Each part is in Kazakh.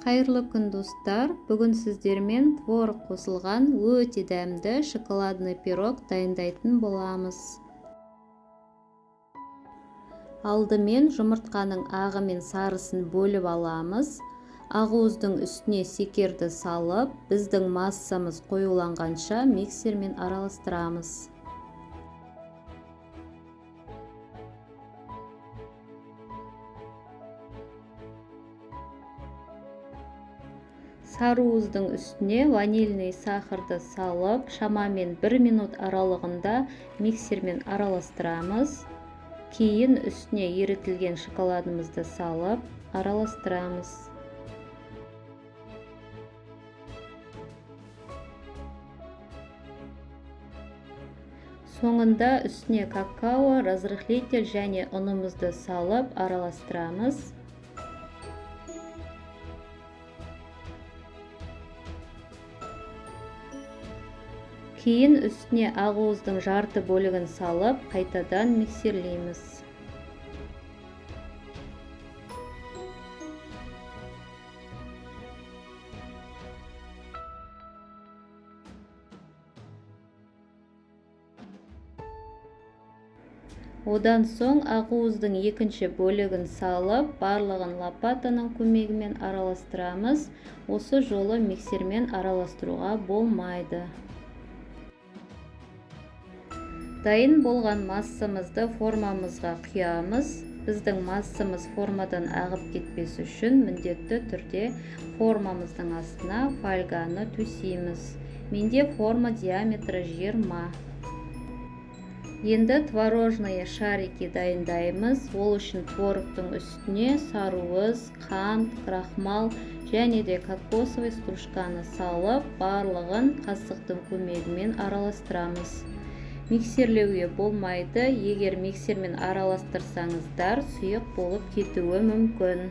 Қайырлы күн достар, бүгін сіздермен творог қосылған өте дәмді шоколадный пирог дайындайтын боламыз. Алдымен жұмыртқаның ағы мен сарысын бөліп аламыз. Ақуыздың үстіне секерді салып, біздің массамыз қоюланғанша миксермен араластырамыз. Сарыуыздың үстіне ванильный сахарды салып, шамамен 1 минут аралығында миксермен араластырамыз. Кейін үстіне ерітілген шоколадымызды салып, араластырамыз. Соңында үстіне какао, разрыхлитель және ұнымызды салып, араластырамыз. Кейін үстіне ақуыздың жарты бөлігін салып, қайтадан миксерлейміз. Одан соң ақуыздың екінші бөлігін салып, барлығын лопатаның көмегімен араластырамыз. Осы жолы миксермен араластыруға болмайды. Дайын болған массамызды формамызға құямыз. Біздің массамыз формадан ағып кетпес үшін міндетті түрде формамыздың астына фольганы төсейміз. Менде форма диаметрі 20. Енді творожные шарики дайындаймыз. Ол үшін творогтың үстіне сарыуыз, қант, крахмал және де кокосовый стружканы салып, барлығын қасықтың көмегімен араластырамыз. Миксерлеуге болмайды, егер миксермен араластырсаңыздар, сұйық болып кетуі мүмкін.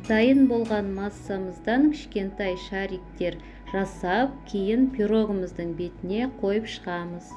Дайын болған массамыздан кішкентай шариктер жасап, кейін пирогымыздың бетіне қойып шығамыз.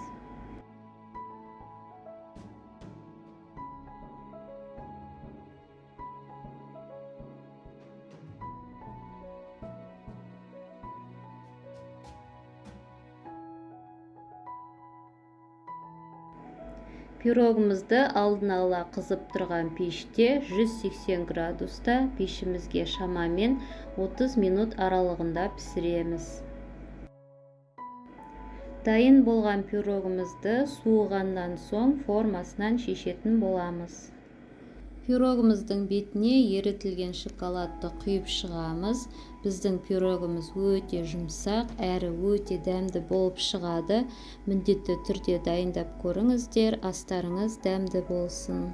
Пирогымызды алдын ала қызып тұрған пеште 180 градуста пешімізге шамамен 30 минут аралығында пісіреміз. Дайын болған пирогымызды суығаннан соң формасынан шешетін боламыз. Пирогымыздың бетіне ерітілген шоколадты құйып шығамыз. Біздің пирогымыз өте жұмсақ, әрі өте дәмді болып шығады. Міндетті түрде дайындап көріңіздер, астарыңыз дәмді болсын.